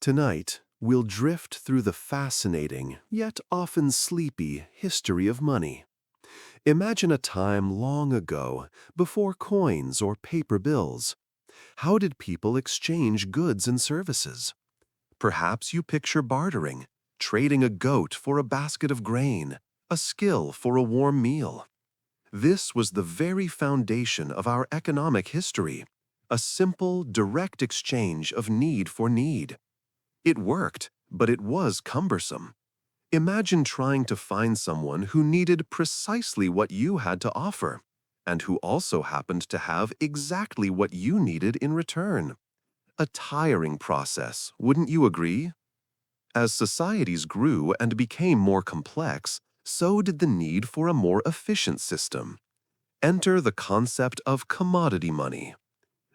Tonight, we'll drift through the fascinating, yet often sleepy, history of money. Imagine a time long ago, before coins or paper bills. How did people exchange goods and services? Perhaps you picture bartering, trading a goat for a basket of grain, a skill for a warm meal. This was the very foundation of our economic history, a simple, direct exchange of need for need. It worked, but it was cumbersome. Imagine trying to find someone who needed precisely what you had to offer, and who also happened to have exactly what you needed in return. A tiring process, wouldn't you agree? As societies grew and became more complex, so did the need for a more efficient system. Enter the concept of commodity money.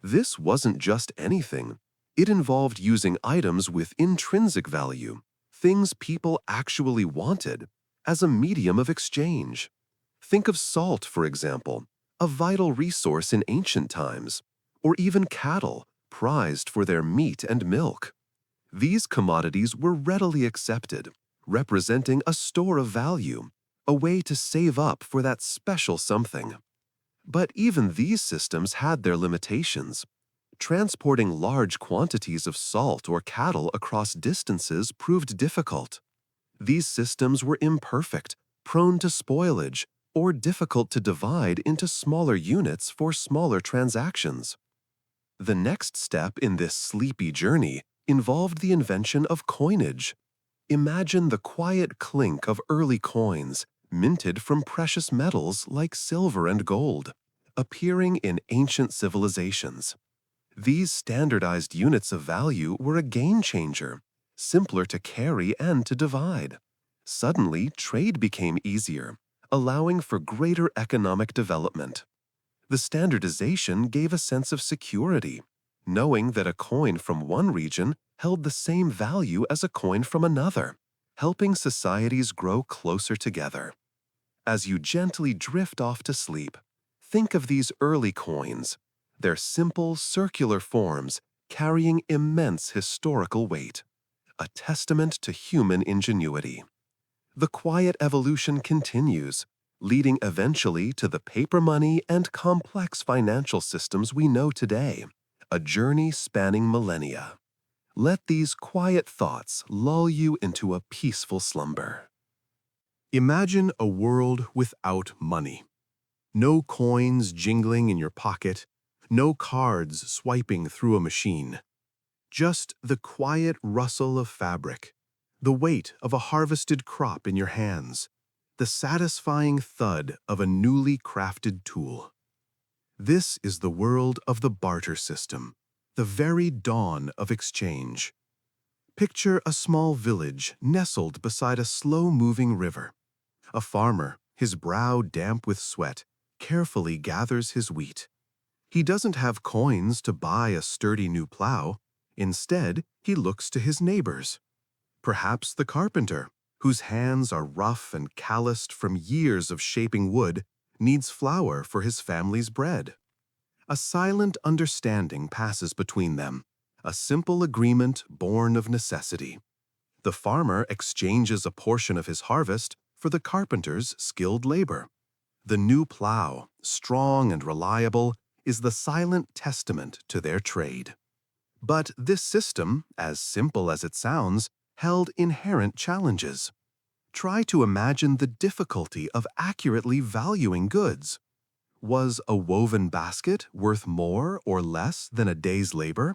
This wasn't just anything. It involved using items with intrinsic value, things people actually wanted, as a medium of exchange. Think of salt, for example, a vital resource in ancient times, or even cattle, prized for their meat and milk. These commodities were readily accepted, representing a store of value, a way to save up for that special something. But even these systems had their limitations. Transporting large quantities of salt or cattle across distances proved difficult. These systems were imperfect, prone to spoilage, or difficult to divide into smaller units for smaller transactions. The next step in this sleepy journey involved the invention of coinage. Imagine the quiet clink of early coins, minted from precious metals like silver and gold, appearing in ancient civilizations. These standardized units of value were a game changer, simpler to carry and to divide. Suddenly, trade became easier, allowing for greater economic development. The standardization gave a sense of security, knowing that a coin from one region held the same value as a coin from another, helping societies grow closer together. As you gently drift off to sleep, think of these early coins, their simple circular forms carrying immense historical weight, a testament to human ingenuity. The quiet evolution continues, leading eventually to the paper money and complex financial systems we know today, a journey spanning millennia. Let these quiet thoughts lull you into a peaceful slumber. Imagine a world without money. No coins jingling in your pocket, no cards swiping through a machine. Just the quiet rustle of fabric, the weight of a harvested crop in your hands, the satisfying thud of a newly crafted tool. This is the world of the barter system, the very dawn of exchange. Picture a small village nestled beside a slow-moving river. A farmer, his brow damp with sweat, carefully gathers his wheat. He doesn't have coins to buy a sturdy new plow. Instead, he looks to his neighbors. Perhaps the carpenter, whose hands are rough and calloused from years of shaping wood, needs flour for his family's bread. A silent understanding passes between them, a simple agreement born of necessity. The farmer exchanges a portion of his harvest for the carpenter's skilled labor. The new plow, strong and reliable, is the silent testament to their trade. But this system, as simple as it sounds, held inherent challenges. Try to imagine the difficulty of accurately valuing goods. Was a woven basket worth more or less than a day's labor?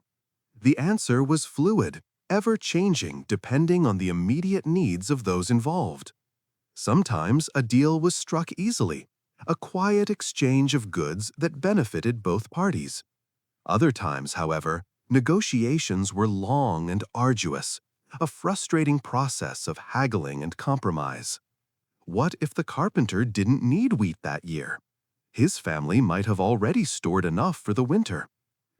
The answer was fluid, ever-changing depending on the immediate needs of those involved. Sometimes a deal was struck easily, a quiet exchange of goods that benefited both parties. Other times, however, negotiations were long and arduous, a frustrating process of haggling and compromise. What if the carpenter didn't need wheat that year? His family might have already stored enough for the winter.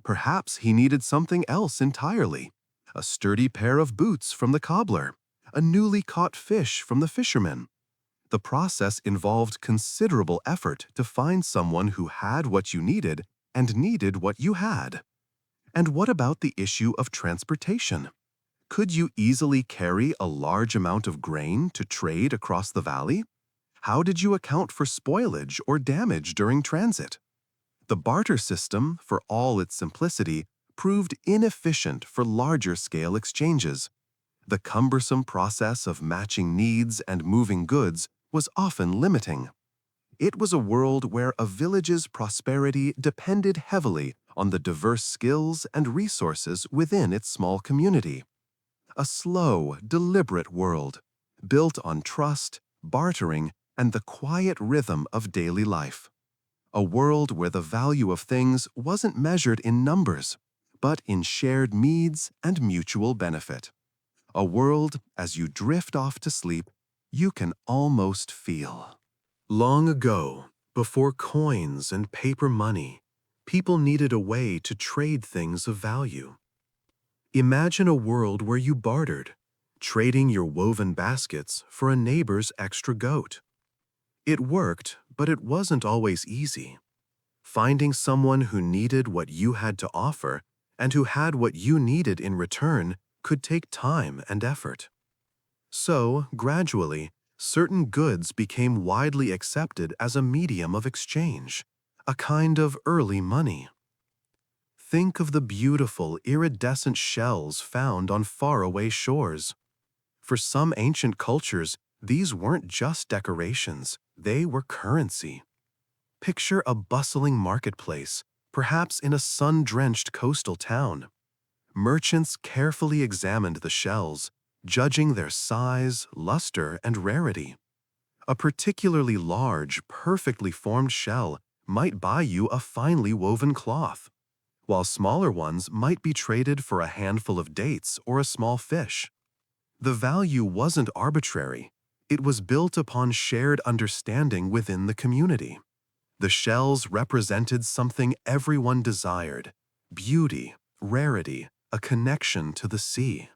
Perhaps he needed something else entirely, a sturdy pair of boots from the cobbler, a newly caught fish from the fisherman. The process involved considerable effort to find someone who had what you needed and needed what you had. And what about the issue of transportation? Could you easily carry a large amount of grain to trade across the valley? How did you account for spoilage or damage during transit? The barter system, for all its simplicity, proved inefficient for larger-scale exchanges. The cumbersome process of matching needs and moving goods was often limiting. It was a world where a village's prosperity depended heavily on the diverse skills and resources within its small community. A slow, deliberate world, built on trust, bartering, and the quiet rhythm of daily life. A world where the value of things wasn't measured in numbers, but in shared needs and mutual benefit. A world, as you drift off to sleep, you can almost feel. Long ago, before coins and paper money, people needed a way to trade things of value. Imagine a world where you bartered, trading your woven baskets for a neighbor's extra goat. It worked, but it wasn't always easy. Finding someone who needed what you had to offer and who had what you needed in return could take time and effort. So, gradually, certain goods became widely accepted as a medium of exchange, a kind of early money. Think of the beautiful, iridescent shells found on faraway shores. For some ancient cultures, these weren't just decorations, they were currency. Picture a bustling marketplace, perhaps in a sun-drenched coastal town. Merchants carefully examined the shells, judging their size, luster, and rarity. A particularly large, perfectly formed shell might buy you a finely woven cloth, while smaller ones might be traded for a handful of dates or a small fish. The value wasn't arbitrary. It was built upon shared understanding within the community. The shells represented something everyone desired: beauty, rarity, a connection to the sea.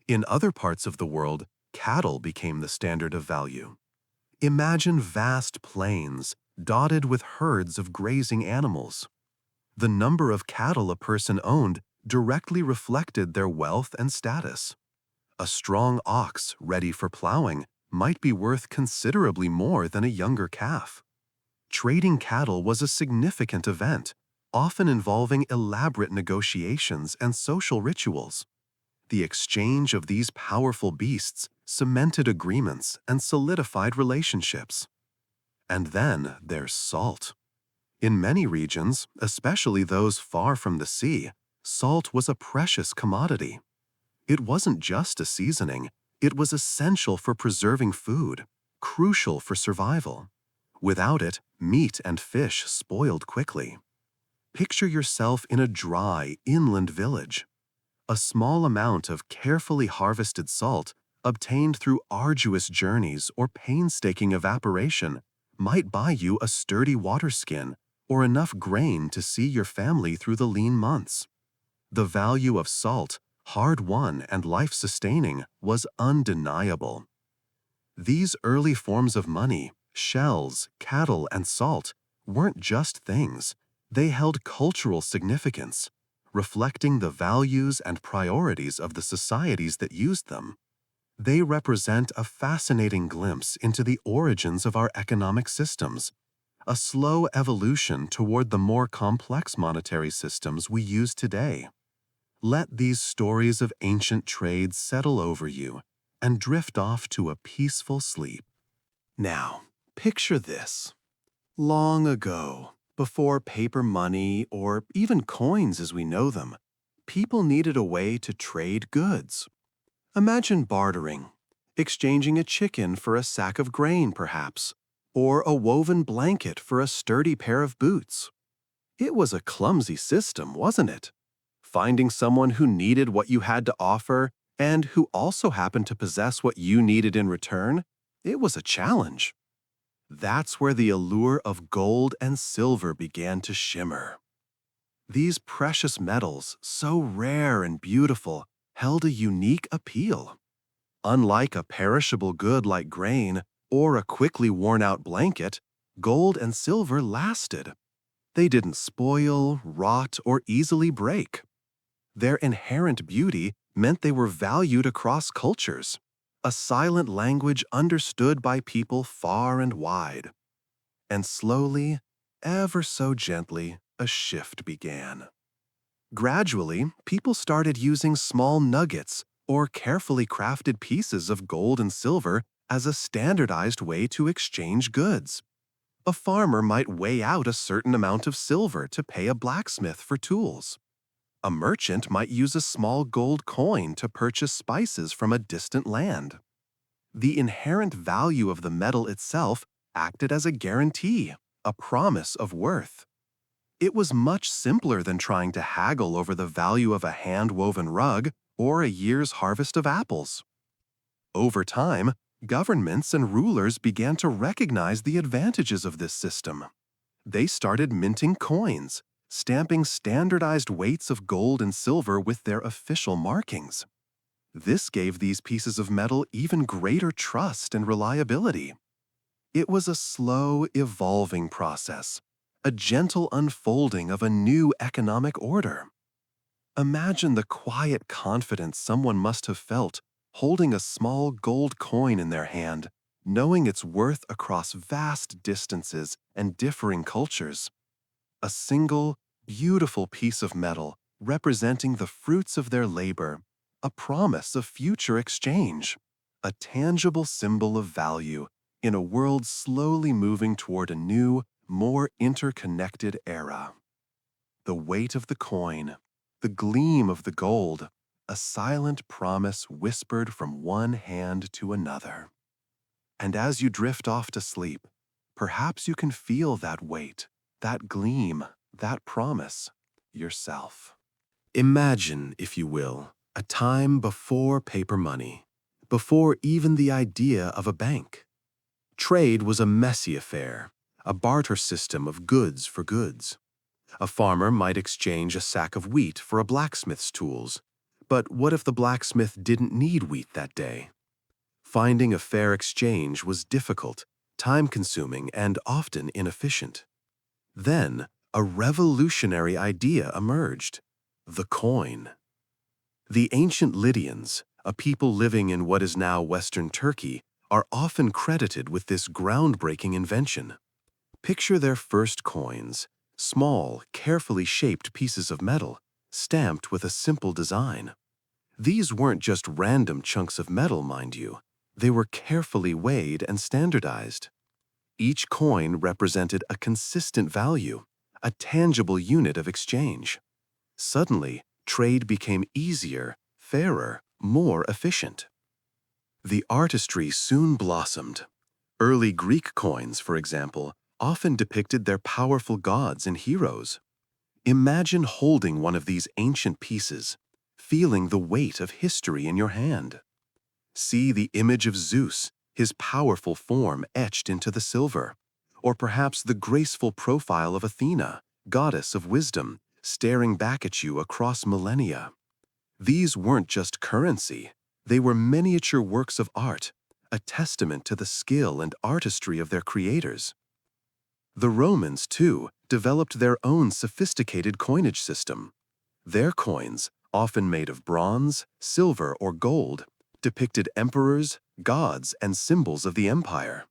In other parts of the world, cattle became the standard of value. Imagine vast plains dotted with herds of grazing animals. The number of cattle a person owned directly reflected their wealth and status. A strong ox ready for plowing might be worth considerably more than a younger calf. Trading cattle was a significant event, often involving elaborate negotiations and social rituals. The exchange of these powerful beasts cemented agreements and solidified relationships. And then there's salt. In many regions, especially those far from the sea, salt was a precious commodity. It wasn't just a seasoning, it was essential for preserving food, crucial for survival. Without it, meat and fish spoiled quickly. Picture yourself in a dry, inland village. A small amount of carefully harvested salt, obtained through arduous journeys or painstaking evaporation, might buy you a sturdy water skin or enough grain to see your family through the lean months. The value of salt, hard-won and life-sustaining, was undeniable. These early forms of money, shells, cattle, and salt, weren't just things. They held cultural significance, reflecting the values and priorities of the societies that used them. They represent a fascinating glimpse into the origins of our economic systems, a slow evolution toward the more complex monetary systems we use today. Let these stories of ancient trade settle over you and drift off to a peaceful sleep. Now, picture this. Long ago, before paper money or even coins as we know them, people needed a way to trade goods. Imagine bartering, exchanging a chicken for a sack of grain, perhaps, or a woven blanket for a sturdy pair of boots. It was a clumsy system, wasn't it? Finding someone who needed what you had to offer and who also happened to possess what you needed in return, it was a challenge. That's where the allure of gold and silver began to shimmer. These precious metals, so rare and beautiful, held a unique appeal. Unlike a perishable good like grain or a quickly worn-out blanket, gold and silver lasted. They didn't spoil, rot, or easily break. Their inherent beauty meant they were valued across cultures, a silent language understood by people far and wide. And slowly, ever so gently, a shift began. Gradually, people started using small nuggets or carefully crafted pieces of gold and silver as a standardized way to exchange goods. A farmer might weigh out a certain amount of silver to pay a blacksmith for tools. A merchant might use a small gold coin to purchase spices from a distant land. The inherent value of the metal itself acted as a guarantee, a promise of worth. It was much simpler than trying to haggle over the value of a hand-woven rug or a year's harvest of apples. Over time, governments and rulers began to recognize the advantages of this system. They started minting coins, stamping standardized weights of gold and silver with their official markings. This gave these pieces of metal even greater trust and reliability. It was a slow, evolving process, a gentle unfolding of a new economic order. Imagine the quiet confidence someone must have felt holding a small gold coin in their hand, knowing its worth across vast distances and differing cultures. A single, beautiful piece of metal representing the fruits of their labor, a promise of future exchange, a tangible symbol of value in a world slowly moving toward a new, more interconnected era. The weight of the coin, the gleam of the gold, a silent promise whispered from one hand to another. And as you drift off to sleep, perhaps you can feel that weight, that gleam, that promise, yourself. Imagine, if you will, a time before paper money, before even the idea of a bank. Trade was a messy affair, a barter system of goods for goods. A farmer might exchange a sack of wheat for a blacksmith's tools, but what if the blacksmith didn't need wheat that day? Finding a fair exchange was difficult, time-consuming, and often inefficient. Then, a revolutionary idea emerged: the coin. The ancient Lydians, a people living in what is now Western Turkey, are often credited with this groundbreaking invention. Picture their first coins, small, carefully shaped pieces of metal, stamped with a simple design. These weren't just random chunks of metal, mind you. They were carefully weighed and standardized. Each coin represented a consistent value, a tangible unit of exchange. Suddenly, trade became easier, fairer, more efficient. The artistry soon blossomed. Early Greek coins, for example, often depicted their powerful gods and heroes. Imagine holding one of these ancient pieces, feeling the weight of history in your hand. See the image of Zeus, his powerful form etched into the silver, or perhaps the graceful profile of Athena, goddess of wisdom, staring back at you across millennia. These weren't just currency, they were miniature works of art, a testament to the skill and artistry of their creators. The Romans, too, developed their own sophisticated coinage system. Their coins, often made of bronze, silver, or gold, depicted emperors, gods, and symbols of the empire.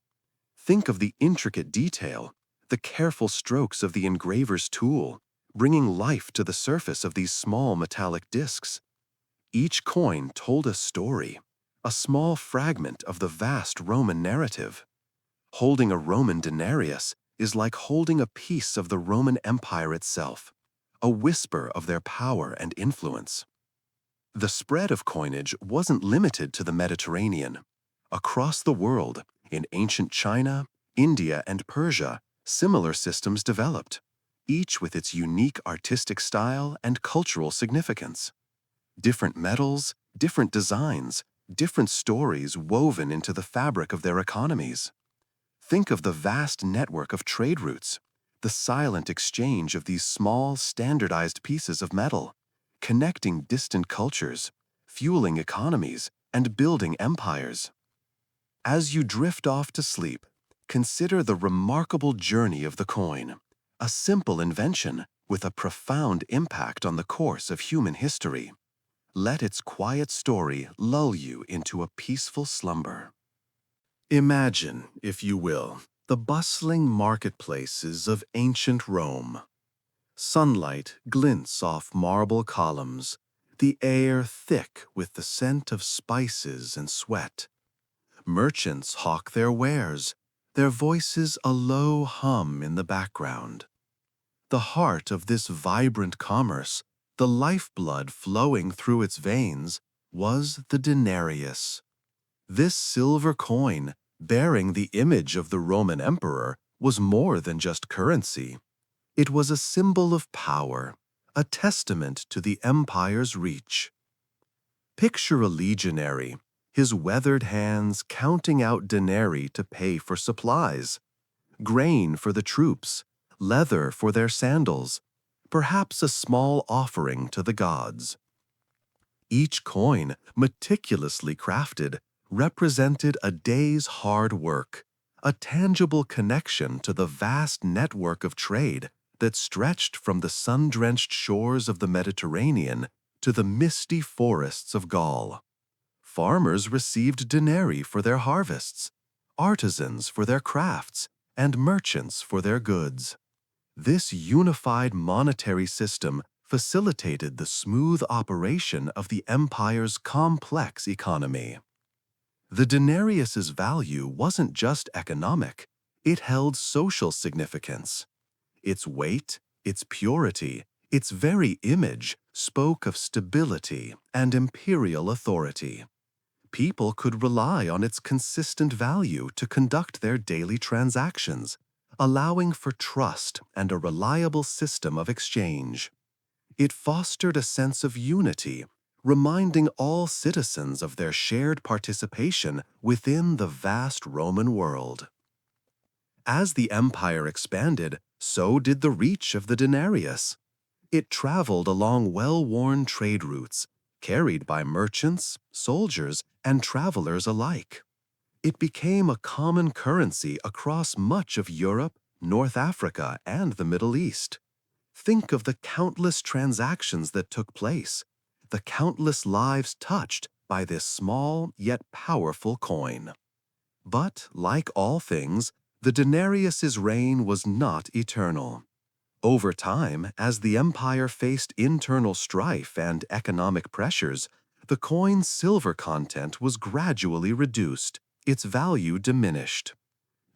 Think of the intricate detail, the careful strokes of the engraver's tool, bringing life to the surface of these small metallic discs. Each coin told a story, a small fragment of the vast Roman narrative. Holding a Roman denarius is like holding a piece of the Roman Empire itself, a whisper of their power and influence. The spread of coinage wasn't limited to the Mediterranean. Across the world, in ancient China, India, and Persia, similar systems developed, each with its unique artistic style and cultural significance. Different metals, different designs, different stories woven into the fabric of their economies. Think of the vast network of trade routes, the silent exchange of these small, standardized pieces of metal, connecting distant cultures, fueling economies, and building empires. As you drift off to sleep, consider the remarkable journey of the coin, a simple invention with a profound impact on the course of human history. Let its quiet story lull you into a peaceful slumber. Imagine, if you will, the bustling marketplaces of ancient Rome. Sunlight glints off marble columns, the air thick with the scent of spices and sweat. Merchants hawk their wares, their voices a low hum in the background. The heart of this vibrant commerce, the lifeblood flowing through its veins, was the denarius. This silver coin, bearing the image of the Roman emperor, was more than just currency. It was a symbol of power, a testament to the empire's reach. Picture a legionary, his weathered hands counting out denarii to pay for supplies, grain for the troops, leather for their sandals, perhaps a small offering to the gods. Each coin, meticulously crafted, represented a day's hard work, a tangible connection to the vast network of trade that stretched from the sun-drenched shores of the Mediterranean to the misty forests of Gaul. Farmers received denarii for their harvests, artisans for their crafts, and merchants for their goods. This unified monetary system facilitated the smooth operation of the empire's complex economy. The denarius's value wasn't just economic, it held social significance. Its weight, its purity, its very image spoke of stability and imperial authority. People could rely on its consistent value to conduct their daily transactions, allowing for trust and a reliable system of exchange. It fostered a sense of unity, reminding all citizens of their shared participation within the vast Roman world. As the empire expanded, so did the reach of the denarius. It traveled along well-worn trade routes, carried by merchants, soldiers, and travelers alike. It became a common currency across much of Europe, North Africa, and the Middle East. Think of the countless transactions that took place, the countless lives touched by this small yet powerful coin. But, like all things, the denarius's reign was not eternal. Over time, as the empire faced internal strife and economic pressures, the coin's silver content was gradually reduced, its value diminished.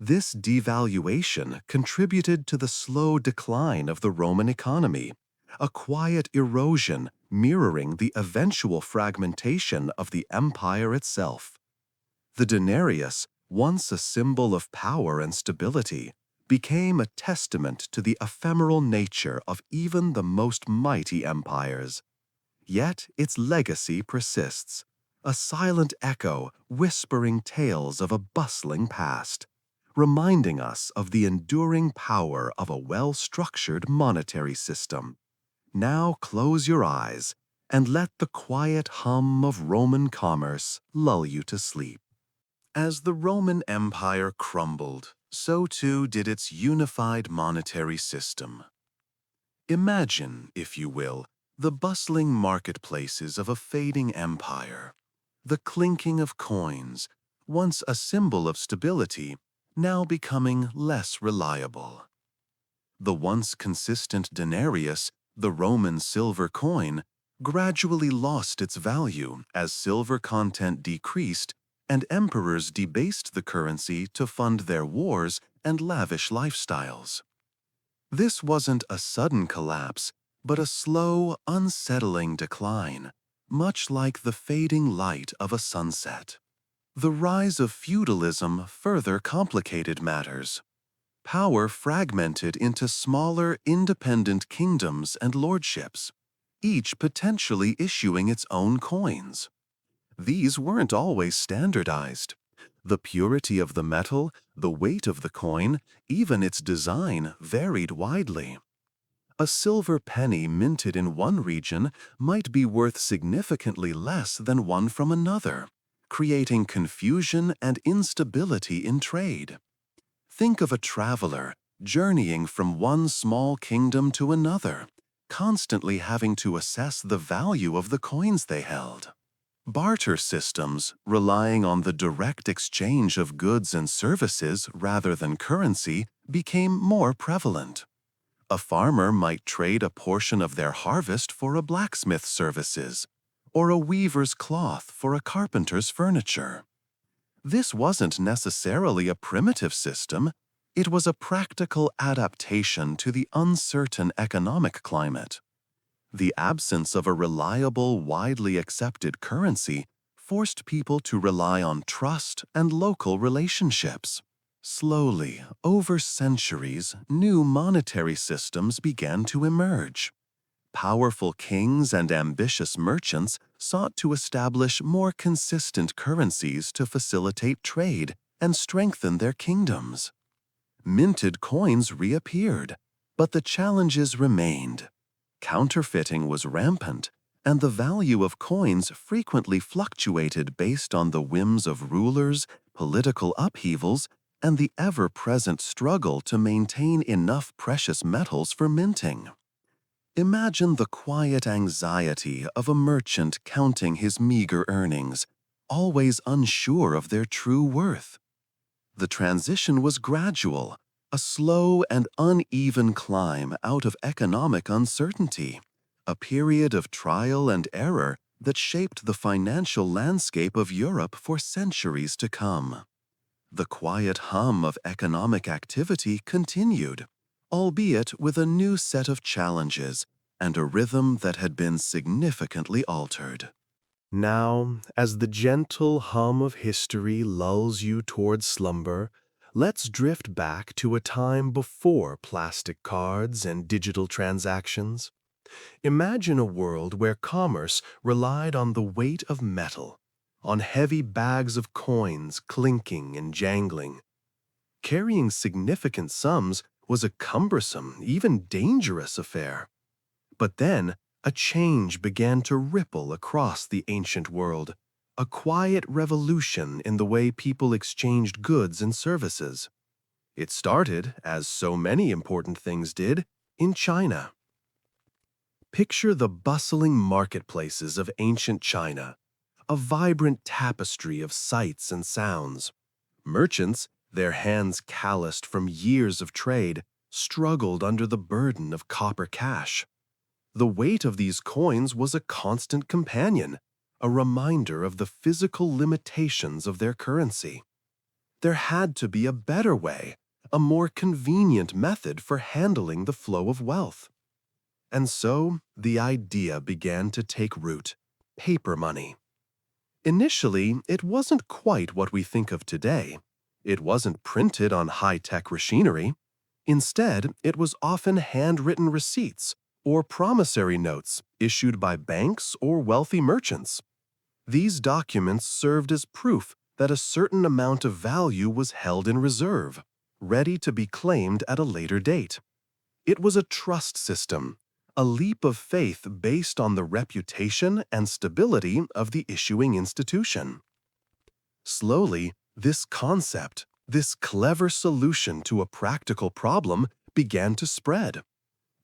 This devaluation contributed to the slow decline of the Roman economy, a quiet erosion mirroring the eventual fragmentation of the empire itself. The denarius, once a symbol of power and stability, became a testament to the ephemeral nature of even the most mighty empires. Yet its legacy persists, a silent echo whispering tales of a bustling past, reminding us of the enduring power of a well-structured monetary system. Now close your eyes and let the quiet hum of Roman commerce lull you to sleep. As the Roman Empire crumbled, so too did its unified monetary system. Imagine, if you will, the bustling marketplaces of a fading empire. The clinking of coins, once a symbol of stability, now becoming less reliable. The once consistent denarius, the Roman silver coin, gradually lost its value as silver content decreased and emperors debased the currency to fund their wars and lavish lifestyles. This wasn't a sudden collapse, but a slow, unsettling decline, much like the fading light of a sunset. The rise of feudalism further complicated matters. Power fragmented into smaller, independent kingdoms and lordships, each potentially issuing its own coins. These weren't always standardized. The purity of the metal, the weight of the coin, even its design varied widely. A silver penny minted in one region might be worth significantly less than one from another, creating confusion and instability in trade. Think of a traveler journeying from one small kingdom to another, constantly having to assess the value of the coins they held. Barter systems, relying on the direct exchange of goods and services rather than currency, became more prevalent. A farmer might trade a portion of their harvest for a blacksmith's services, or a weaver's cloth for a carpenter's furniture. This wasn't necessarily a primitive system. It was a practical adaptation to the uncertain economic climate. The absence of a reliable, widely accepted currency forced people to rely on trust and local relationships. Slowly, over centuries, new monetary systems began to emerge. Powerful kings and ambitious merchants sought to establish more consistent currencies to facilitate trade and strengthen their kingdoms. Minted coins reappeared, but the challenges remained. Counterfeiting was rampant, and the value of coins frequently fluctuated based on the whims of rulers, political upheavals, and the ever-present struggle to maintain enough precious metals for minting. Imagine the quiet anxiety of a merchant counting his meager earnings, always unsure of their true worth. The transition was gradual, a slow and uneven climb out of economic uncertainty, a period of trial and error that shaped the financial landscape of Europe for centuries to come. The quiet hum of economic activity continued, albeit with a new set of challenges and a rhythm that had been significantly altered. Now, as the gentle hum of history lulls you towards slumber, let's drift back to a time before plastic cards and digital transactions. Imagine a world where commerce relied on the weight of metal, on heavy bags of coins clinking and jangling. Carrying significant sums was a cumbersome, even dangerous affair. But then, a change began to ripple across the ancient world, a quiet revolution in the way people exchanged goods and services. It started, as so many important things did, in China. Picture the bustling marketplaces of ancient China, a vibrant tapestry of sights and sounds. Merchants, their hands calloused from years of trade, struggled under the burden of copper cash. The weight of these coins was a constant companion, a reminder of the physical limitations of their currency. There had to be a better way, a more convenient method for handling the flow of wealth. And so, the idea began to take root: paper money. Initially, it wasn't quite what we think of today. It wasn't printed on high-tech machinery. Instead, it was often handwritten receipts or promissory notes issued by banks or wealthy merchants. These documents served as proof that a certain amount of value was held in reserve, ready to be claimed at a later date. It was a trust system, a leap of faith based on the reputation and stability of the issuing institution. Slowly, this concept, this clever solution to a practical problem, began to spread.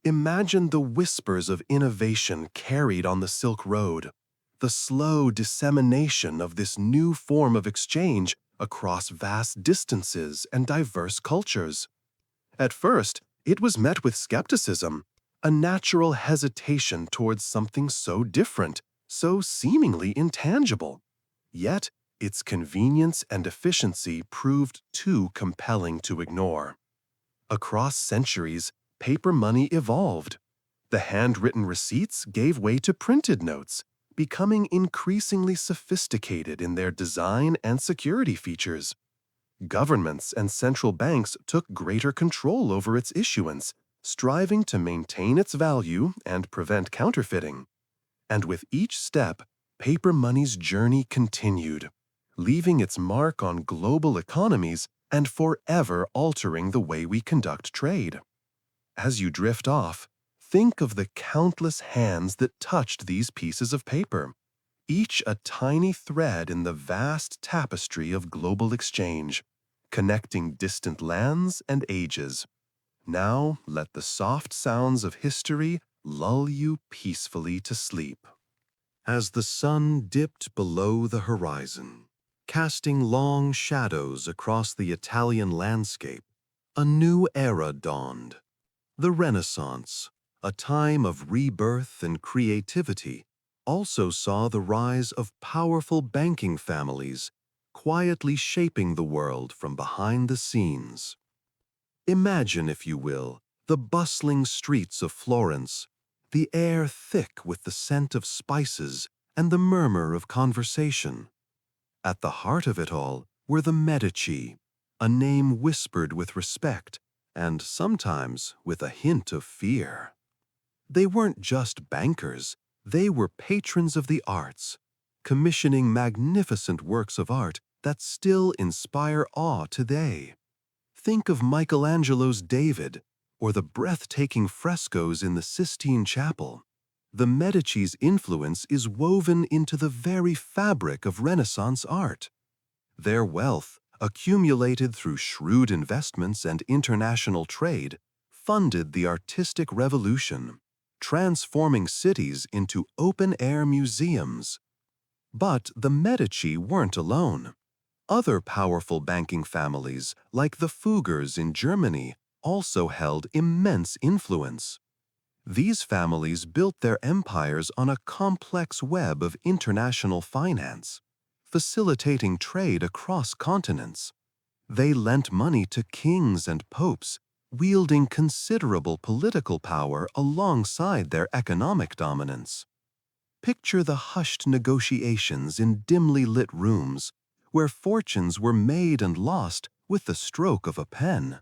Imagine the whispers of innovation carried on the Silk Road, the slow dissemination of this new form of exchange across vast distances and diverse cultures. At first, it was met with skepticism, a natural hesitation towards something so different, so seemingly intangible. Yet, its convenience and efficiency proved too compelling to ignore. Across centuries, paper money evolved. The handwritten receipts gave way to printed notes, becoming increasingly sophisticated in their design and security features. Governments and central banks took greater control over its issuance, striving to maintain its value and prevent counterfeiting. And with each step, paper money's journey continued, leaving its mark on global economies and forever altering the way we conduct trade. As you drift off, think of the countless hands that touched these pieces of paper, each a tiny thread in the vast tapestry of global exchange, connecting distant lands and ages. Now let the soft sounds of history lull you peacefully to sleep. As the sun dipped below the horizon, casting long shadows across the Italian landscape, a new era dawned. The Renaissance, a time of rebirth and creativity, also saw the rise of powerful banking families, quietly shaping the world from behind the scenes. Imagine, if you will, the bustling streets of Florence, the air thick with the scent of spices and the murmur of conversation. At the heart of it all were the Medici, a name whispered with respect and sometimes with a hint of fear. They weren't just bankers, they were patrons of the arts, commissioning magnificent works of art that still inspire awe today. Think of Michelangelo's David or the breathtaking frescoes in the Sistine Chapel. The Medici's influence is woven into the very fabric of Renaissance art. Their wealth, accumulated through shrewd investments and international trade, funded the artistic revolution, transforming cities into open-air museums. But the Medici weren't alone. Other powerful banking families, like the Fuggers in Germany, also held immense influence. These families built their empires on a complex web of international finance, facilitating trade across continents. They lent money to kings and popes, wielding considerable political power alongside their economic dominance. Picture the hushed negotiations in dimly lit rooms, where fortunes were made and lost with the stroke of a pen.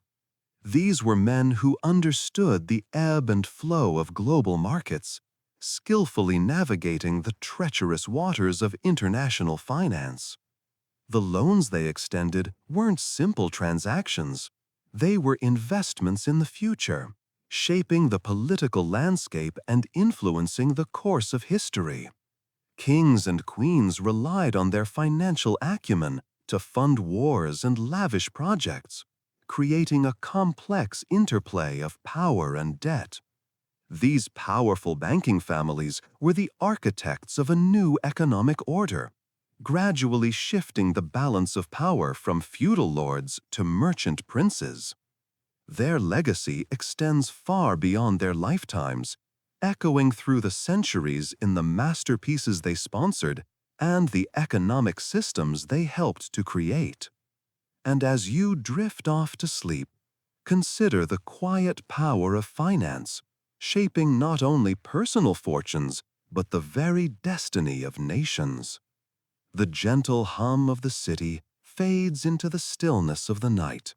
These were men who understood the ebb and flow of global markets, skillfully navigating the treacherous waters of international finance. The loans they extended weren't simple transactions. They were investments in the future, shaping the political landscape and influencing the course of history. Kings and queens relied on their financial acumen to fund wars and lavish projects, creating a complex interplay of power and debt. These powerful banking families were the architects of a new economic order, gradually shifting the balance of power from feudal lords to merchant princes. Their legacy extends far beyond their lifetimes, echoing through the centuries in the masterpieces they sponsored and the economic systems they helped to create. And as you drift off to sleep, consider the quiet power of finance, shaping not only personal fortunes, but the very destiny of nations. The gentle hum of the city fades into the stillness of the night,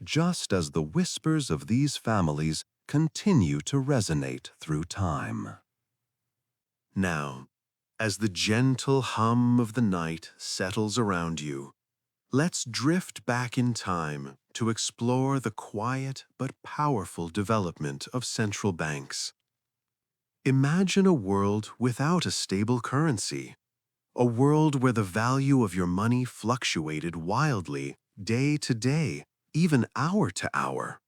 just as the whispers of these families continue to resonate through time. Now, as the gentle hum of the night settles around you, let's drift back in time to explore the quiet but powerful development of central banks. Imagine a world without a stable currency, a world where the value of your money fluctuated wildly, day to day, even hour to hour.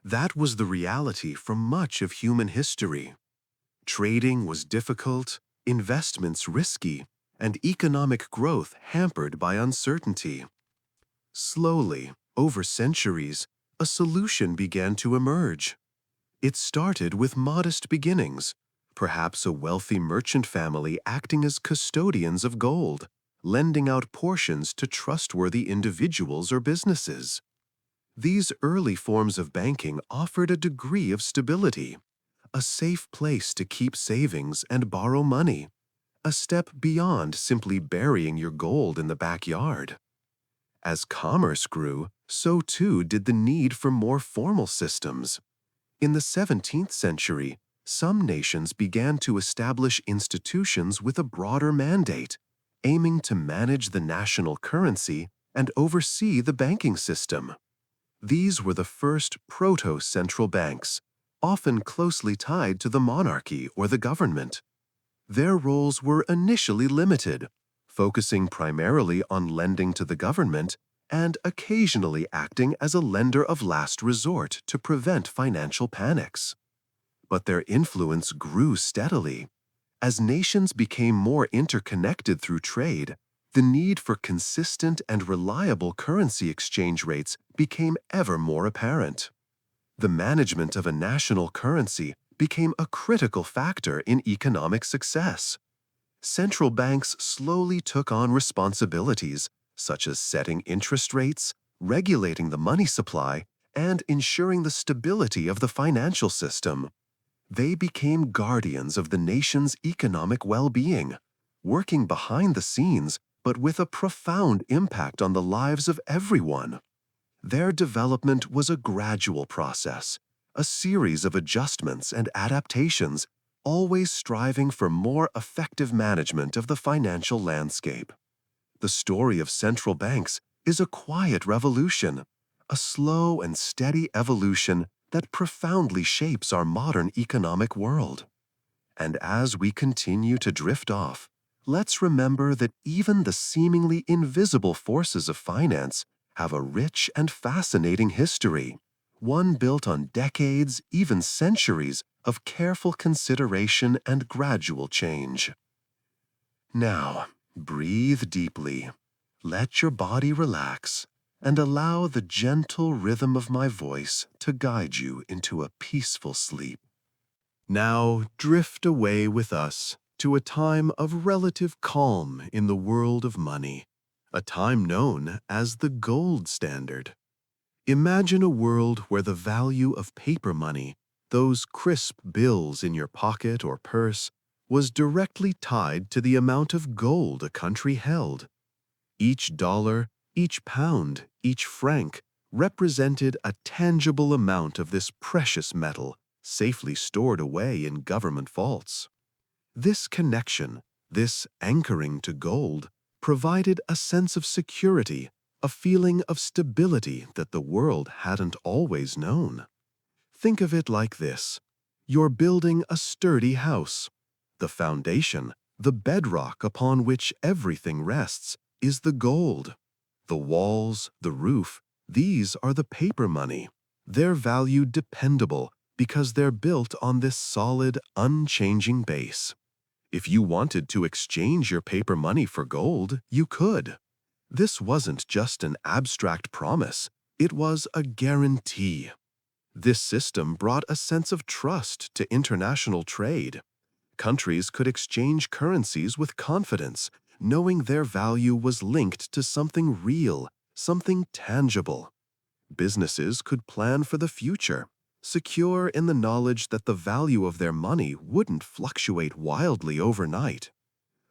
That was the reality for much of human history. Trading was difficult, investments risky, and economic growth hampered by uncertainty. Slowly, over centuries, a solution began to emerge. It started with modest beginnings, perhaps a wealthy merchant family acting as custodians of gold, lending out portions to trustworthy individuals or businesses. These early forms of banking offered a degree of stability, a safe place to keep savings and borrow money, a step beyond simply burying your gold in the backyard. As commerce grew, so too did the need for more formal systems. In the 17th century, some nations began to establish institutions with a broader mandate, aiming to manage the national currency and oversee the banking system. These were the first proto-central banks, often closely tied to the monarchy or the government. Their roles were initially limited, focusing primarily on lending to the government and occasionally acting as a lender of last resort to prevent financial panics. but their influence grew steadily. As nations became more interconnected through trade, the need for consistent and reliable currency exchange rates became ever more apparent. The management of a national currency became a critical factor in economic success. Central banks slowly took on responsibilities such as setting interest rates, regulating the money supply, and ensuring the stability of the financial system. They became guardians of the nation's economic well-being, working behind the scenes but with a profound impact on the lives of everyone. Their development was a gradual process, a series of adjustments and adaptations, always striving for more effective management of the financial landscape. The story of central banks is a quiet revolution, a slow and steady evolution that profoundly shapes our modern economic world. And as we continue to drift off, let's remember that even the seemingly invisible forces of finance have a rich and fascinating history, one built on decades, even centuries, of careful consideration and gradual change. Now, breathe deeply, let your body relax, and allow the gentle rhythm of my voice to guide you into a peaceful sleep. Now, drift away with us to a time of relative calm in the world of money, a time known as the gold standard. Imagine a world where the value of paper money, those crisp bills in your pocket or purse, was directly tied to the amount of gold a country held. Each dollar, each pound, each franc represented a tangible amount of this precious metal, safely stored away in government vaults. This connection, this anchoring to gold, provided a sense of security, a feeling of stability that the world hadn't always known. Think of it like this. You're building a sturdy house. The foundation, the bedrock upon which everything rests, is the gold. The walls, the roof, these are the paper money. They're valued dependable because they're built on this solid, unchanging base. If you wanted to exchange your paper money for gold, you could. This wasn't just an abstract promise, it was a guarantee. This system brought a sense of trust to international trade. Countries could exchange currencies with confidence, knowing their value was linked to something real, something tangible. Businesses could plan for the future, secure in the knowledge that the value of their money wouldn't fluctuate wildly overnight.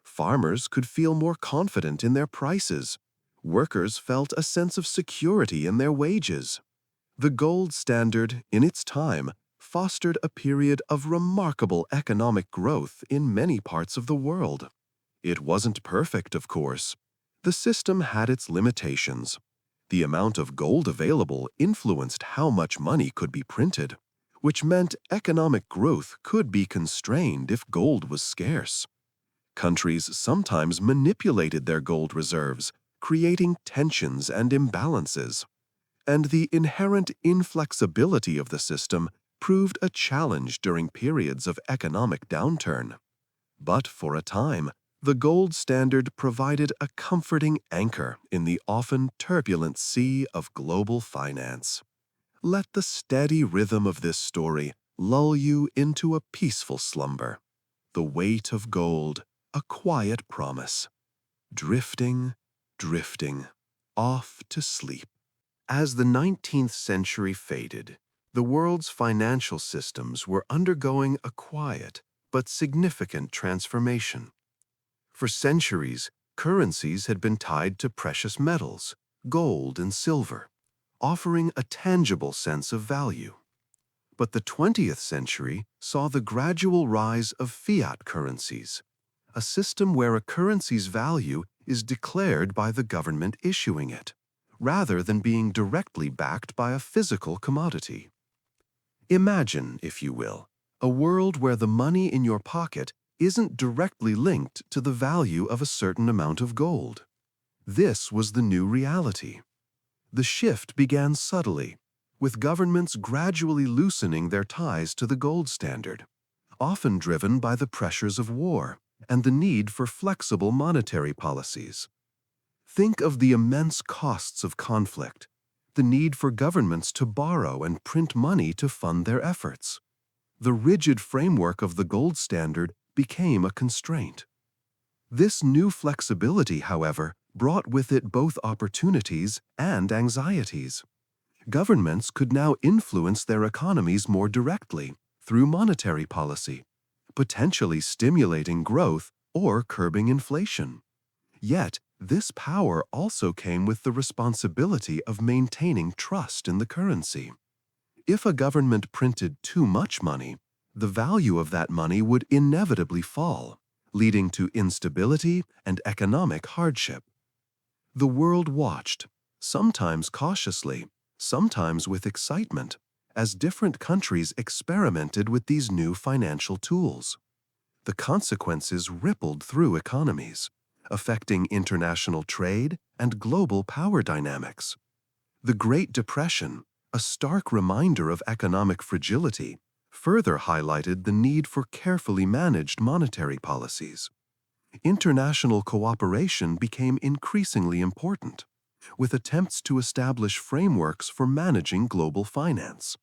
Farmers could feel more confident in their prices. Workers felt a sense of security in their wages. The gold standard, in its time, fostered a period of remarkable economic growth in many parts of the world. It wasn't perfect, of course. The system had its limitations. The amount of gold available influenced how much money could be printed, which meant economic growth could be constrained if gold was scarce. Countries sometimes manipulated their gold reserves, creating tensions and imbalances. And the inherent inflexibility of the system proved a challenge during periods of economic downturn. But for a time, the gold standard provided a comforting anchor in the often turbulent sea of global finance. Let the steady rhythm of this story lull you into a peaceful slumber. The weight of gold, a quiet promise. Drifting, drifting, off to sleep. As the 19th century faded, the world's financial systems were undergoing a quiet but significant transformation. For centuries, currencies had been tied to precious metals, gold and silver, offering a tangible sense of value. But the 20th century saw the gradual rise of fiat currencies, a system where a currency's value is declared by the government issuing it, rather than being directly backed by a physical commodity. Imagine, if you will, a world where the money in your pocket isn't directly linked to the value of a certain amount of gold. This was the new reality. The shift began subtly, with governments gradually loosening their ties to the gold standard, often driven by the pressures of war and the need for flexible monetary policies. Think of the immense costs of conflict, the need for governments to borrow and print money to fund their efforts. The rigid framework of the gold standard became a constraint. This new flexibility, however, brought with it both opportunities and anxieties. Governments could now influence their economies more directly through monetary policy, potentially stimulating growth or curbing inflation. Yet, this power also came with the responsibility of maintaining trust in the currency. If a government printed too much money, the value of that money would inevitably fall, leading to instability and economic hardship. The world watched, sometimes cautiously, sometimes with excitement, as different countries experimented with these new financial tools. The consequences rippled through economies, affecting international trade and global power dynamics. The Great Depression, a stark reminder of economic fragility, further highlighted the need for carefully managed monetary policies. International cooperation became increasingly important, with attempts to establish frameworks for managing global finance.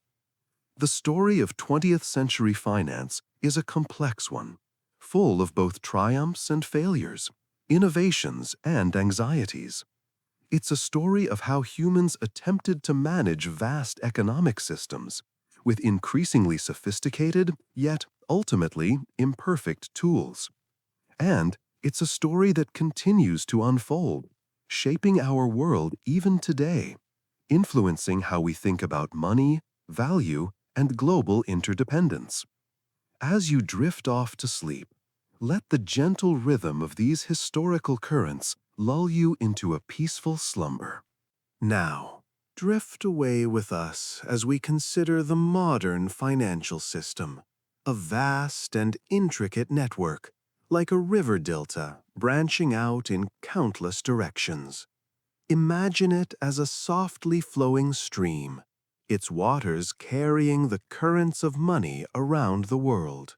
The story of 20th century finance is a complex one, full of both triumphs and failures, innovations and anxieties. It's a story of how humans attempted to manage vast economic systems with increasingly sophisticated, yet ultimately imperfect tools. And it's a story that continues to unfold, shaping our world even today, influencing how we think about money, value, and global interdependence. As you drift off to sleep, let the gentle rhythm of these historical currents lull you into a peaceful slumber. Now, drift away with us as we consider the modern financial system, a vast and intricate network, like a river delta branching out in countless directions. Imagine it as a softly flowing stream, its waters carrying the currents of money around the world.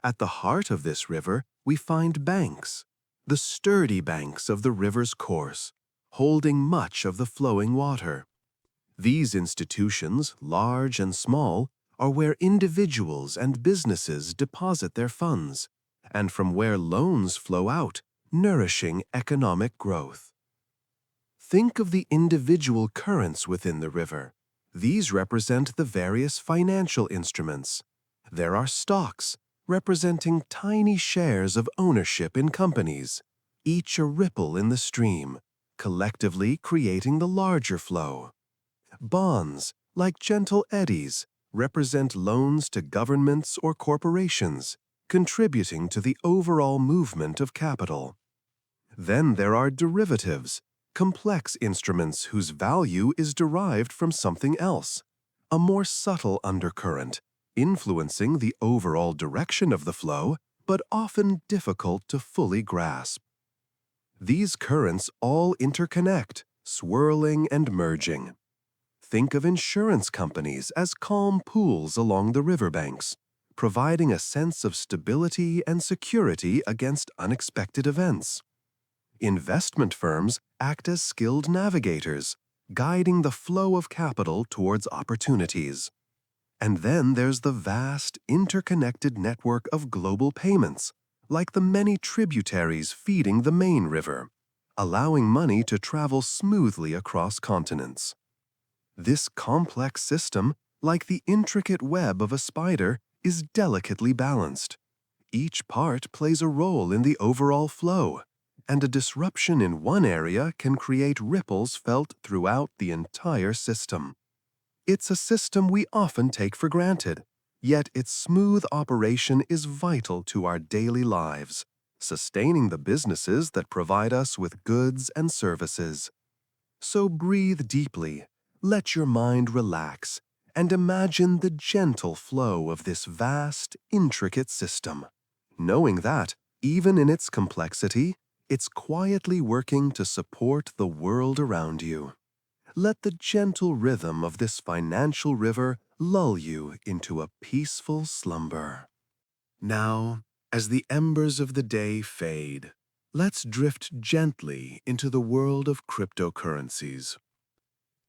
At the heart of this river, we find banks, the sturdy banks of the river's course, holding much of the flowing water. These institutions, large and small, are where individuals and businesses deposit their funds, and from where loans flow out, nourishing economic growth. Think of the individual currents within the river. These represent the various financial instruments. There are stocks, representing tiny shares of ownership in companies, each a ripple in the stream, collectively creating the larger flow. Bonds, like gentle eddies, represent loans to governments or corporations, contributing to the overall movement of capital. Then there are derivatives, complex instruments whose value is derived from something else, a more subtle undercurrent, influencing the overall direction of the flow, but often difficult to fully grasp. These currents all interconnect, swirling and merging. Think of insurance companies as calm pools along the riverbanks, providing a sense of stability and security against unexpected events. Investment firms act as skilled navigators, guiding the flow of capital towards opportunities. And then there's the vast, interconnected network of global payments, like the many tributaries feeding the main river, allowing money to travel smoothly across continents. This complex system, like the intricate web of a spider, is delicately balanced. Each part plays a role in the overall flow, and a disruption in one area can create ripples felt throughout the entire system. It's a system we often take for granted, yet its smooth operation is vital to our daily lives, sustaining the businesses that provide us with goods and services. So breathe deeply, let your mind relax, and imagine the gentle flow of this vast, intricate system, knowing that, even in its complexity, it's quietly working to support the world around you. Let the gentle rhythm of this financial river lull you into a peaceful slumber. Now, as the embers of the day fade, let's drift gently into the world of cryptocurrencies.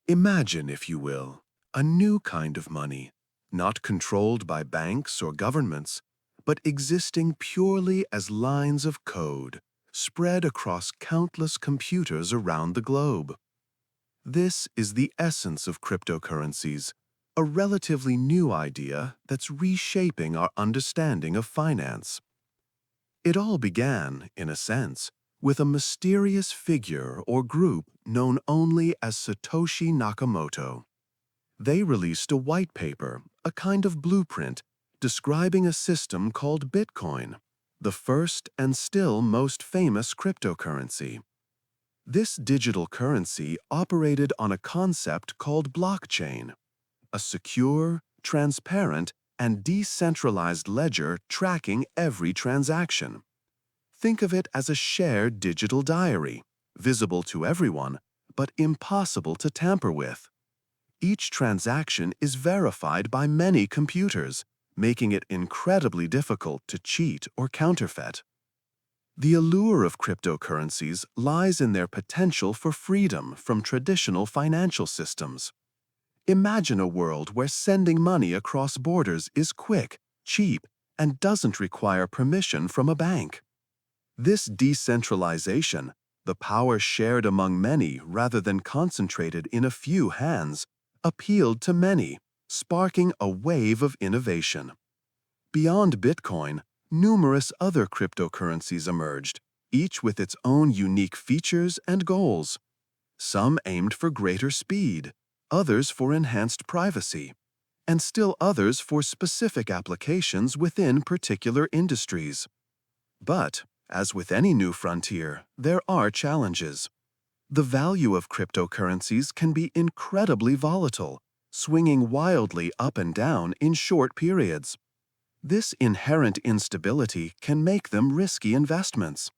Imagine, if you will, a new kind of money, not controlled by banks or governments, but existing purely as lines of code spread across countless computers around the globe. This is the essence of cryptocurrencies, a relatively new idea that's reshaping our understanding of finance. It all began, in a sense, with a mysterious figure or group known only as Satoshi Nakamoto. They released a white paper, a kind of blueprint, describing a system called Bitcoin, the first and still most famous cryptocurrency. This digital currency operated on a concept called blockchain, a secure, transparent, and decentralized ledger tracking every transaction. Think of it as a shared digital diary, visible to everyone, but impossible to tamper with. Each transaction is verified by many computers, making it incredibly difficult to cheat or counterfeit. The allure of cryptocurrencies lies in their potential for freedom from traditional financial systems. Imagine a world where sending money across borders is quick, cheap, and doesn't require permission from a bank. This decentralization, the power shared among many rather than concentrated in a few hands, appealed to many, sparking a wave of innovation. Beyond Bitcoin, numerous other cryptocurrencies emerged, each with its own unique features and goals. Some aimed for greater speed, others for enhanced privacy, and still others for specific applications within particular industries. But, as with any new frontier, there are challenges. The value of cryptocurrencies can be incredibly volatile, swinging wildly up and down in short periods. This inherent instability can make them risky investments.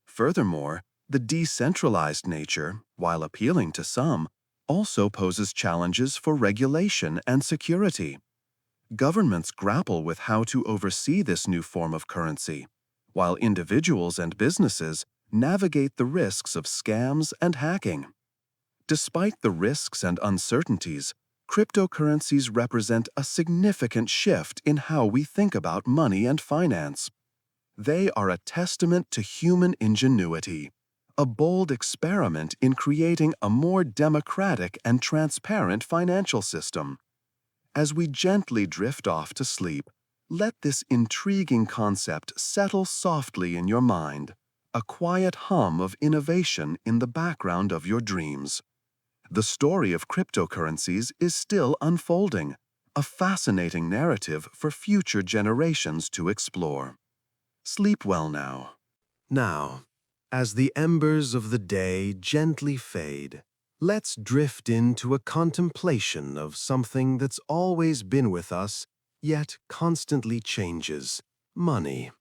Furthermore, the decentralized nature, while appealing to some, also poses challenges for regulation and security. Governments grapple with how to oversee this new form of currency, while individuals and businesses navigate the risks of scams and hacking. Despite the risks and uncertainties, cryptocurrencies represent a significant shift in how we think about money and finance. They are a testament to human ingenuity, a bold experiment in creating a more democratic and transparent financial system. As we gently drift off to sleep, let this intriguing concept settle softly in your mind, a quiet hum of innovation in the background of your dreams. The story of cryptocurrencies is still unfolding, a fascinating narrative for future generations to explore. Sleep well now. Now, as the embers of the day gently fade, let's drift into a contemplation of something that's always been with us, yet constantly changes: money.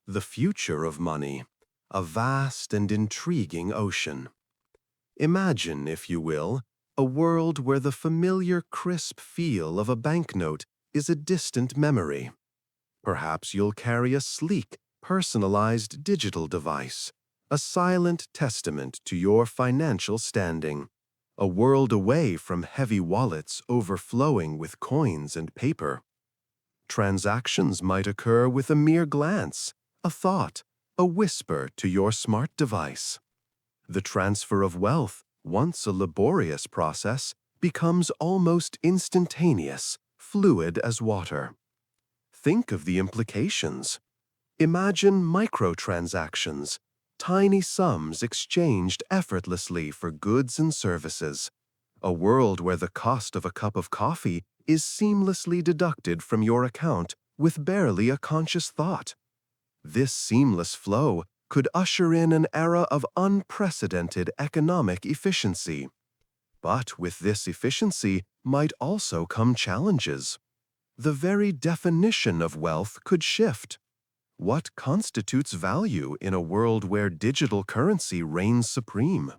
The future of money, a vast and intriguing ocean. Imagine, if you will, a world where the familiar crisp feel of a banknote is a distant memory. Perhaps you'll carry a sleek, personalized digital device, a silent testament to your financial standing, a world away from heavy wallets overflowing with coins and paper. Transactions might occur with a mere glance, a thought, a whisper to your smart device. The transfer of wealth, once a laborious process, becomes almost instantaneous, fluid as water. Think of the implications. Imagine microtransactions, tiny sums exchanged effortlessly for goods and services. A world where the cost of a cup of coffee is seamlessly deducted from your account with barely a conscious thought. This seamless flow could usher in an era of unprecedented economic efficiency. But with this efficiency might also come challenges. The very definition of wealth could shift. What constitutes value in a world where digital currency reigns supreme?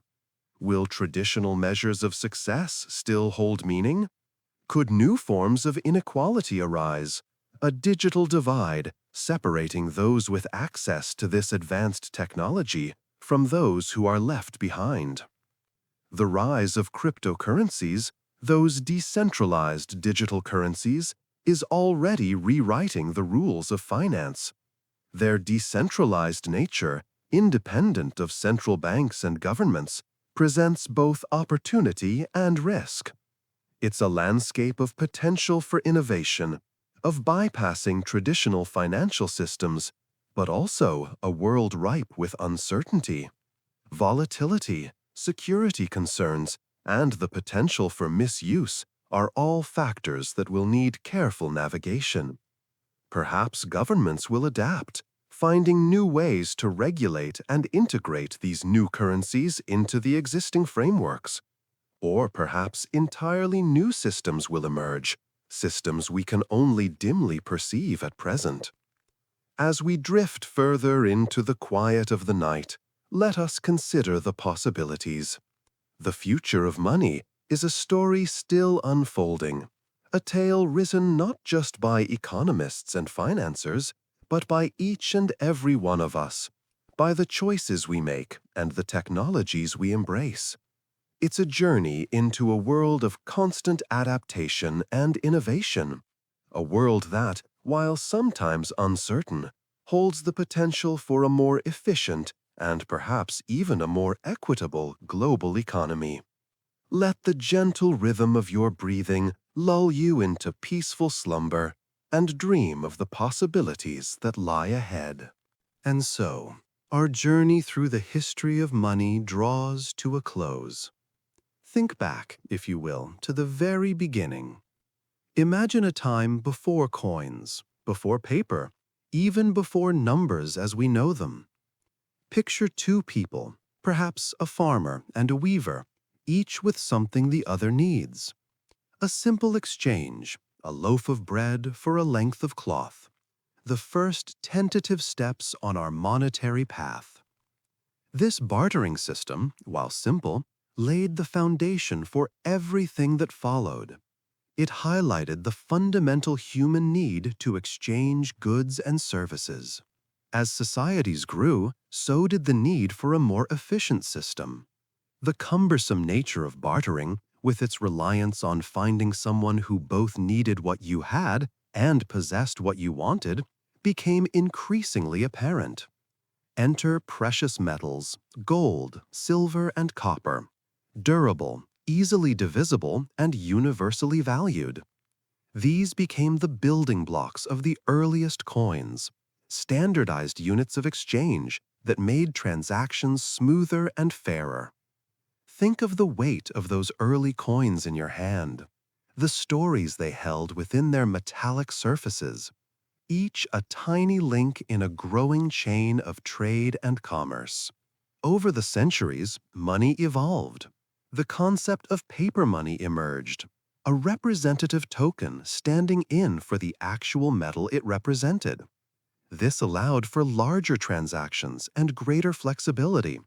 Will traditional measures of success still hold meaning? Could new forms of inequality arise? A digital divide separating those with access to this advanced technology from those who are left behind. The rise of cryptocurrencies, those decentralized digital currencies, is already rewriting the rules of finance. Their decentralized nature, independent of central banks and governments, presents both opportunity and risk. It's a landscape of potential for innovation, of bypassing traditional financial systems, but also a world ripe with uncertainty, volatility, security concerns, and the potential for misuse are all factors that will need careful navigation. Perhaps governments will adapt, finding new ways to regulate and integrate these new currencies into the existing frameworks. Or perhaps entirely new systems will emerge, systems we can only dimly perceive at present. As we drift further into the quiet of the night, let us consider the possibilities. The future of money is a story still unfolding, a tale written not just by economists and financiers, but by each and every one of us, by the choices we make and the technologies we embrace. It's a journey into a world of constant adaptation and innovation, a world that, while sometimes uncertain, holds the potential for a more efficient and perhaps even a more equitable global economy. Let the gentle rhythm of your breathing lull you into peaceful slumber and dream of the possibilities that lie ahead. And so, our journey through the history of money draws to a close. Think back, if you will, to the very beginning. Imagine a time before coins, before paper, even before numbers as we know them. Picture two people, perhaps a farmer and a weaver, each with something the other needs. A simple exchange, a loaf of bread for a length of cloth. The first tentative steps on our monetary path. This bartering system, while simple, laid the foundation for everything that followed. It highlighted the fundamental human need to exchange goods and services. As societies grew, so did the need for a more efficient system. The cumbersome nature of bartering, with its reliance on finding someone who both needed what you had and possessed what you wanted, became increasingly apparent. Enter precious metals, gold, silver, and copper, durable, easily divisible, and universally valued. These became the building blocks of the earliest coins, standardized units of exchange that made transactions smoother and fairer. Think of the weight of those early coins in your hand, the stories they held within their metallic surfaces, each a tiny link in a growing chain of trade and commerce. Over the centuries, money evolved. The concept of paper money emerged, a representative token standing in for the actual metal it represented. This allowed for larger transactions and greater flexibility,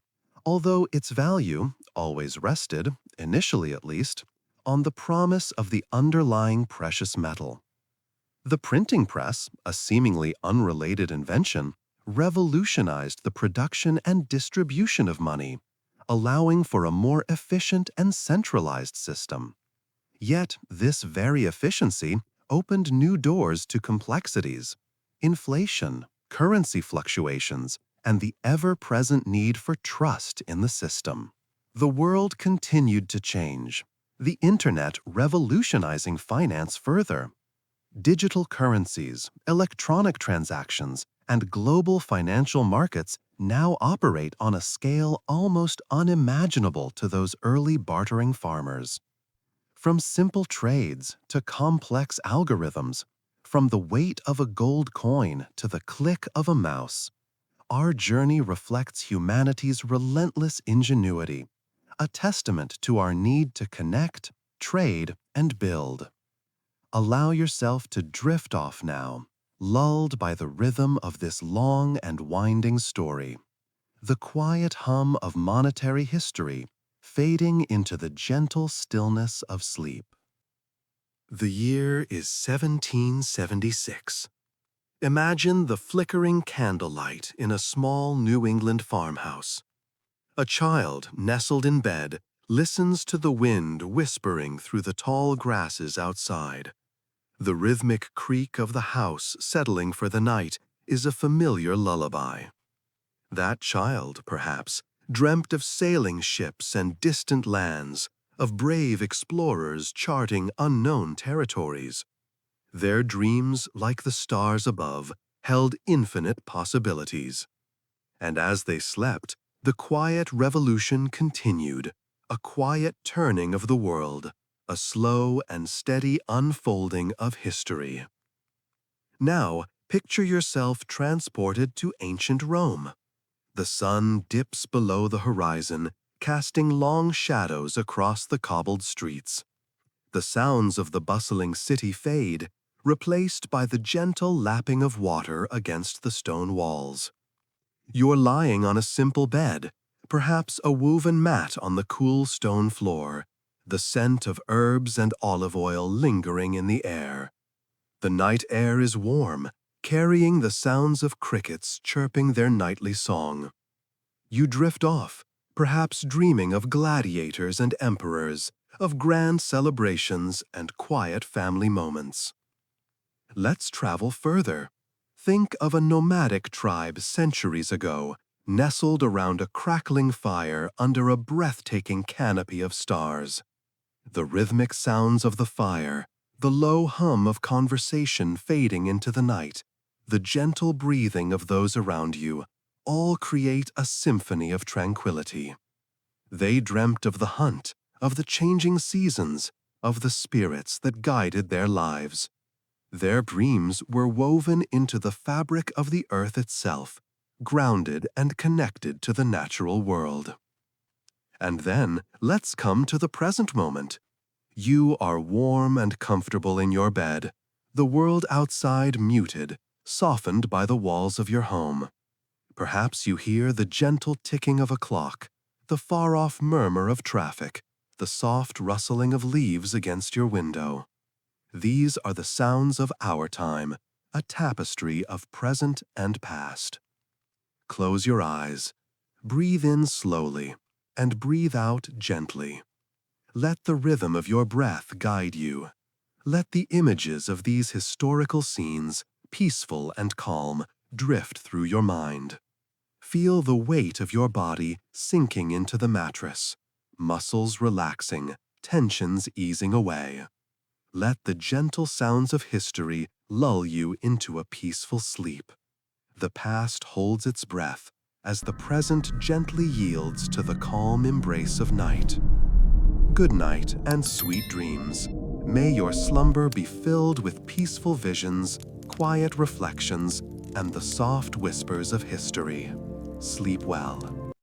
although its value always rested, initially at least, on the promise of the underlying precious metal. The printing press, a seemingly unrelated invention, revolutionized the production and distribution of money, allowing for a more efficient and centralized system. Yet, this very efficiency opened new doors to complexities: inflation, currency fluctuations, and the ever-present need for trust in the system. The world continued to change, the internet revolutionizing finance further. Digital currencies, electronic transactions, and global financial markets now operate on a scale almost unimaginable to those early bartering farmers. From simple trades to complex algorithms, from the weight of a gold coin to the click of a mouse, our journey reflects humanity's relentless ingenuity, a testament to our need to connect, trade, and build. Allow yourself to drift off now, lulled by the rhythm of this long and winding story, the quiet hum of monetary history, fading into the gentle stillness of sleep. The year is 1776. Imagine the flickering candlelight in a small New England farmhouse. A child, nestled in bed, listens to the wind whispering through the tall grasses outside. The rhythmic creak of the house settling for the night is a familiar lullaby. That child, perhaps, dreamt of sailing ships and distant lands, of brave explorers charting unknown territories. Their dreams, like the stars above, held infinite possibilities. And as they slept, the quiet revolution continued, a quiet turning of the world, a slow and steady unfolding of history. Now, picture yourself transported to ancient Rome. The sun dips below the horizon, casting long shadows across the cobbled streets. The sounds of the bustling city fade, replaced by the gentle lapping of water against the stone walls. You're lying on a simple bed, perhaps a woven mat on the cool stone floor, the scent of herbs and olive oil lingering in the air. The night air is warm, carrying the sounds of crickets chirping their nightly song. You drift off, perhaps dreaming of gladiators and emperors, of grand celebrations and quiet family moments. Let's travel further. Think of a nomadic tribe centuries ago, nestled around a crackling fire under a breathtaking canopy of stars. The rhythmic sounds of the fire, the low hum of conversation fading into the night, the gentle breathing of those around you, all create a symphony of tranquility. They dreamt of the hunt, of the changing seasons, of the spirits that guided their lives. Their dreams were woven into the fabric of the earth itself, grounded and connected to the natural world. And then, let's come to the present moment. You are warm and comfortable in your bed, the world outside muted, softened by the walls of your home. Perhaps you hear the gentle ticking of a clock, the far-off murmur of traffic, the soft rustling of leaves against your window. These are the sounds of our time, a tapestry of present and past. Close your eyes, breathe in slowly, and breathe out gently. Let the rhythm of your breath guide you. Let the images of these historical scenes, peaceful and calm, drift through your mind. Feel the weight of your body sinking into the mattress, muscles relaxing, tensions easing away. Let the gentle sounds of history lull you into a peaceful sleep. The past holds its breath as the present gently yields to the calm embrace of night. Good night and sweet dreams. May your slumber be filled with peaceful visions, quiet reflections, and the soft whispers of history. Sleep well.